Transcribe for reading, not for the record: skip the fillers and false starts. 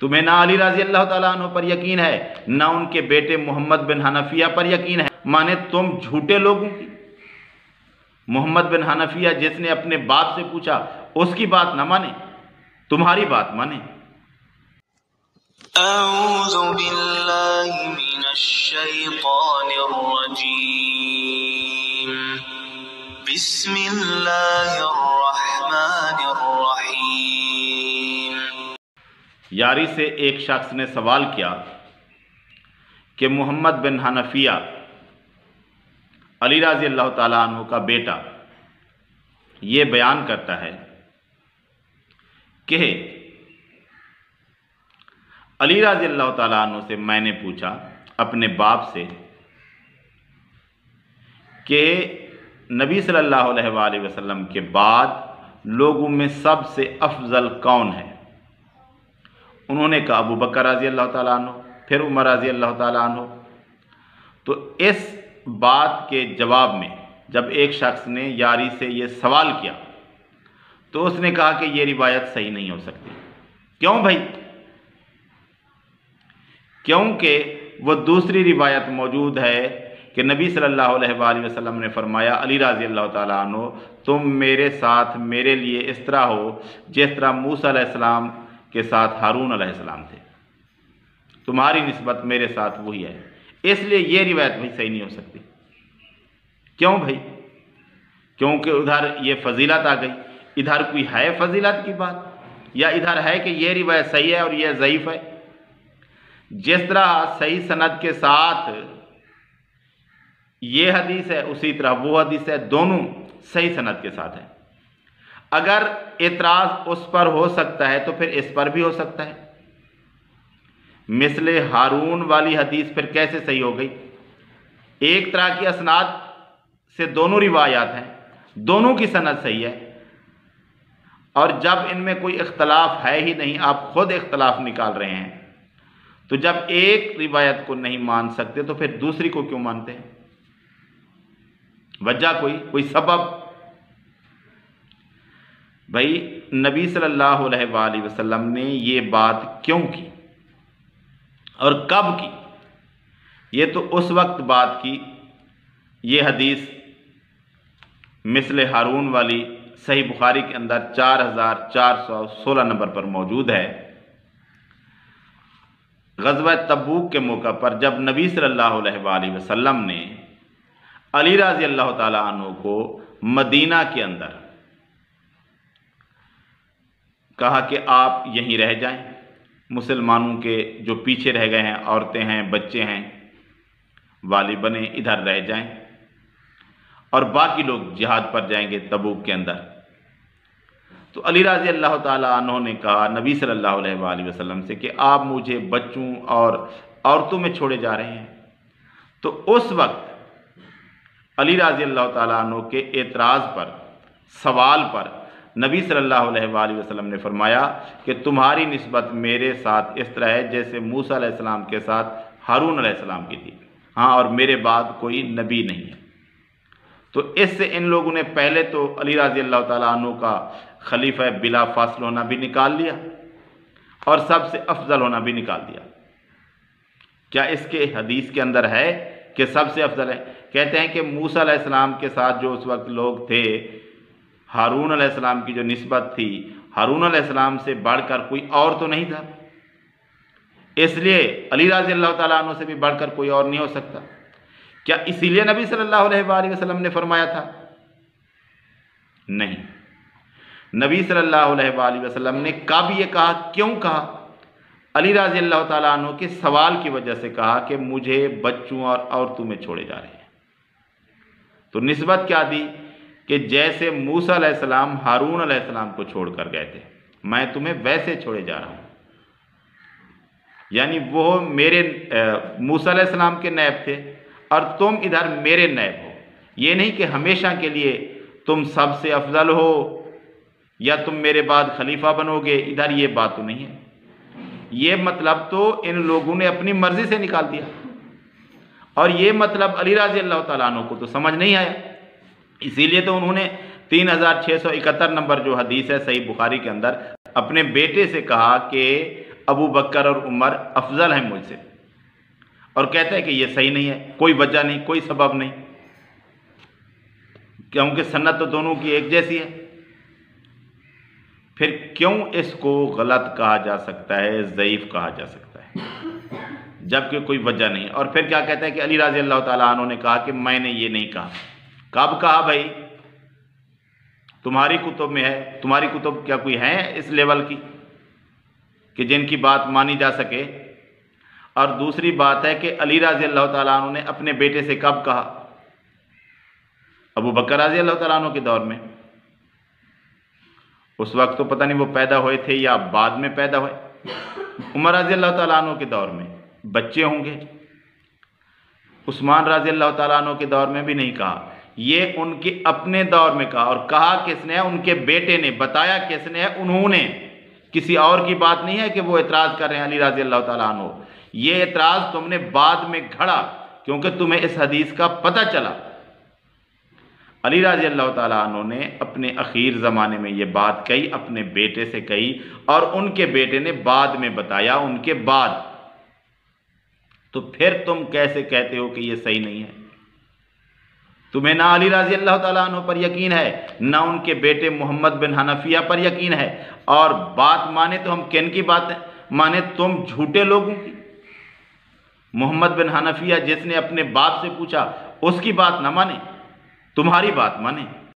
तुम्हें ना अली रज़ी अल्लाह ताला अन्हु पर यकीन है, ना उनके बेटे मोहम्मद बिन हनफिया पर यकीन है। माने तुम झूठे लोगों की, मोहम्मद बिन हनफिया जिसने अपने बाप से पूछा उसकी बात ना माने, तुम्हारी बात माने। अऊज़ु बिल्लाहि मिनश शैतानिर रजीम। बिस्मिल्लाहिर रहमानिर रहीम। यारी से एक शख्स ने सवाल किया कि मोहम्मद बिन हनफिया अली रज़ी अल्लाह ताला अन्हु का बेटा ये बयान करता है कि अली रज़ी अल्लाह ताला अन्हु से मैंने पूछा अपने बाप से कि नबी सल्लल्लाहु अलैहि वसल्लम के बाद लोगों में सबसे अफजल कौन है। उन्होंने कहा अबू बकर रज़ी अल्लाह ताला अन्हु, फिर उमर रज़ी अल्लाह ताला अन्हु। तो इस बात के जवाब में जब एक शख्स ने यारी से ये सवाल किया तो उसने कहा कि ये रिवायत सही नहीं हो सकती। क्यों भाई? क्योंकि वो दूसरी रिवायत मौजूद है कि नबी सल्लल्लाहु अलैहि वसल्लम ने फरमाया अली रज़ी अल्लाह ताला अन्हु तुम मेरे साथ मेरे लिए इस तरह हो जिस तरह मूसा अलैहिस्सलाम के साथ हारून अलैहिस्सलाम थे, तुम्हारी निस्बत मेरे साथ वही है। इसलिए ये रिवायत भाई सही नहीं हो सकती। क्यों भाई? क्योंकि उधर ये फजीलत आ गई, इधर कोई है फजीलत की बात, या इधर है कि ये रिवायत सही है और ये ज़ईफ़ है। जिस तरह सही सनद के साथ ये हदीस है उसी तरह वो हदीस है, दोनों सही सनद के साथ है। अगर एतराज़ उस पर हो सकता है तो फिर इस पर भी हो सकता है। मिसले हारून वाली हदीस फिर कैसे सही हो गई? एक तरह की असनाद से दोनों रिवायात हैं, दोनों की सनद सही है, और जब इनमें कोई इख्तलाफ है ही नहीं, आप खुद इख्तलाफ निकाल रहे हैं, तो जब एक रिवायत को नहीं मान सकते तो फिर दूसरी को क्यों मानते हैं? वजह कोई सबब? भाई नबी सल्लल्लाहु अलैहि वसल्लम ने ये बात क्यों की और कब की? ये तो उस वक्त बात की, ये हदीस मिसले हारून वाली सही बुखारी के अंदर 4416 नंबर पर मौजूद है। ग़ज़वा तबूक के मौका पर जब नबी सल्लल्लाहु अलैहि वसल्लम ने अली रज़ी अल्लाह ताला अन्हु को मदीना के अंदर कहा कि आप यहीं रह जाएं, मुसलमानों के जो पीछे रह गए हैं, औरतें हैं, बच्चे हैं, वाली बने इधर रह जाएं और बाकी लोग जिहाद पर जाएंगे तबूक के अंदर। तो अली रज़ी अल्लाह ताला अन्हु ने कहा नबी सल्लल्लाहु अलैहि वसल्लम से कि आप मुझे बच्चों और औरतों में छोड़े जा रहे हैं। तो उस वक्त अली रज़ी अल्लाह ताला अन्हु के एतराज़ पर, सवाल पर नबी सल्लल्लाहु अलैहि वसल्लम ने फरमाया कि तुम्हारी निस्बत मेरे साथ इस तरह है जैसे मूसा अलैहिस्सलाम के साथ हारून अलैहिस्सलाम की थी। हाँ, और मेरे बाद कोई नबी नहीं है। तो इससे इन लोगों ने पहले तो अली रज़ी अल्लाह ताला अन्हु का खलीफा बिला फासल होना भी निकाल लिया और सबसे अफजल होना भी निकाल दिया। क्या इसके हदीस के अंदर है कि सबसे अफजल है? कहते हैं कि मूसा अलैहिस्सलाम के साथ जो उस वक्त लोग थे, हारून अलैहिस्सलाम की जो निस्बत थी, हारून अलैहिस्सलाम से बढ़कर कोई और तो नहीं था, इसलिए अली रज़ी अल्लाह ताला अन्हु से भी बढ़कर कोई और नहीं हो सकता। क्या इसीलिए नबी सल्लल्लाहु अलैहि वसल्लम ने फरमाया था? नहीं, नबी सल्लल्लाहु अलैहि वसल्लम ने कब ये कहा, क्यों कहा? अली रज़ी अल्लाह ताला अन्हु के सवाल की वजह से कहा कि मुझे बच्चों और औरतों में छोड़े जा रहे हैं। तो निस्बत क्या दी कि जैसे मूसा अलैहिस्सलाम हारून अलैहिस्सलाम को छोड़कर गए थे, मैं तुम्हें वैसे छोड़े जा रहा हूँ। यानी वो मेरे मूसा अलैहिस्सलाम के नैब थे और तुम इधर मेरे नैब हो। ये नहीं कि हमेशा के लिए तुम सबसे अफजल हो या तुम मेरे बाद खलीफा बनोगे, इधर ये बात तो नहीं है। ये मतलब तो इन लोगों ने अपनी मर्जी से निकाल दिया, और ये मतलब अली रज़ी अल्लाह ताला अन्हु को तो समझ नहीं आया। इसीलिए तो उन्होंने 3671 नंबर जो हदीस है सही बुखारी के अंदर अपने बेटे से कहा कि अबू बकर और उमर अफजल हैं मुझसे, और कहते हैं कि ये सही नहीं है, कोई वजह नहीं, कोई सबब नहीं, क्योंकि सन्नत तो दोनों की एक जैसी है। फिर क्यों इसको गलत कहा जा सकता है, ज़ईफ़ कहा जा सकता है, जबकि कोई वजह नहीं। और फिर क्या कहते हैं कि अली रज़ी अल्लाह ताला अन्हु ने कहा कि मैंने ये नहीं कहा। कब कहा भाई? तुम्हारी कुतुब में है। तुम्हारी कुतुब क्या कोई है इस लेवल की कि जिनकी बात मानी जा सके? और दूसरी बात है कि अली रज़ी अल्लाह ताला अन्हु ने अपने बेटे से कब कहा? अबू बकर रज़ी अल्लाह ताला अन्हु के दौर में। उस वक्त तो पता नहीं वो पैदा हुए थे या बाद में पैदा हुए। उमर रज़ी अल्लाह ताला अन्हु के दौर में बच्चे होंगे। उस्मान रज़ी अल्लाह ताला अन्हु के दौर में भी नहीं कहा, ये उनके अपने दौर में कहा। और कहा किसने है? उनके बेटे ने। बताया किसने है? उन्होंने। किसी और की बात नहीं है कि वो एतराज़ कर रहे हैं अली रज़ी अल्लाह ताला अन्हु। ये एतराज़ तुमने बाद में घड़ा क्योंकि तुम्हें इस हदीस का पता चला। अली रज़ी अल्लाह ताला अन्हु ने अपने आखिर ज़माने में ये बात कही, अपने बेटे से कही, और उनके बेटे ने बाद में बताया, उनके बाद। तो फिर तुम कैसे कहते हो कि ये सही नहीं है? तुम्हें ना अली रज़ी अल्लाह ताला अन्हु पर यकीन है, ना उनके बेटे मोहम्मद बिन हनफिया पर यकीन है। और बात माने तो हम किन की बात माने? तुम झूठे लोगों की। मोहम्मद बिन हनफिया जिसने अपने बाप से पूछा उसकी बात ना माने, तुम्हारी बात माने।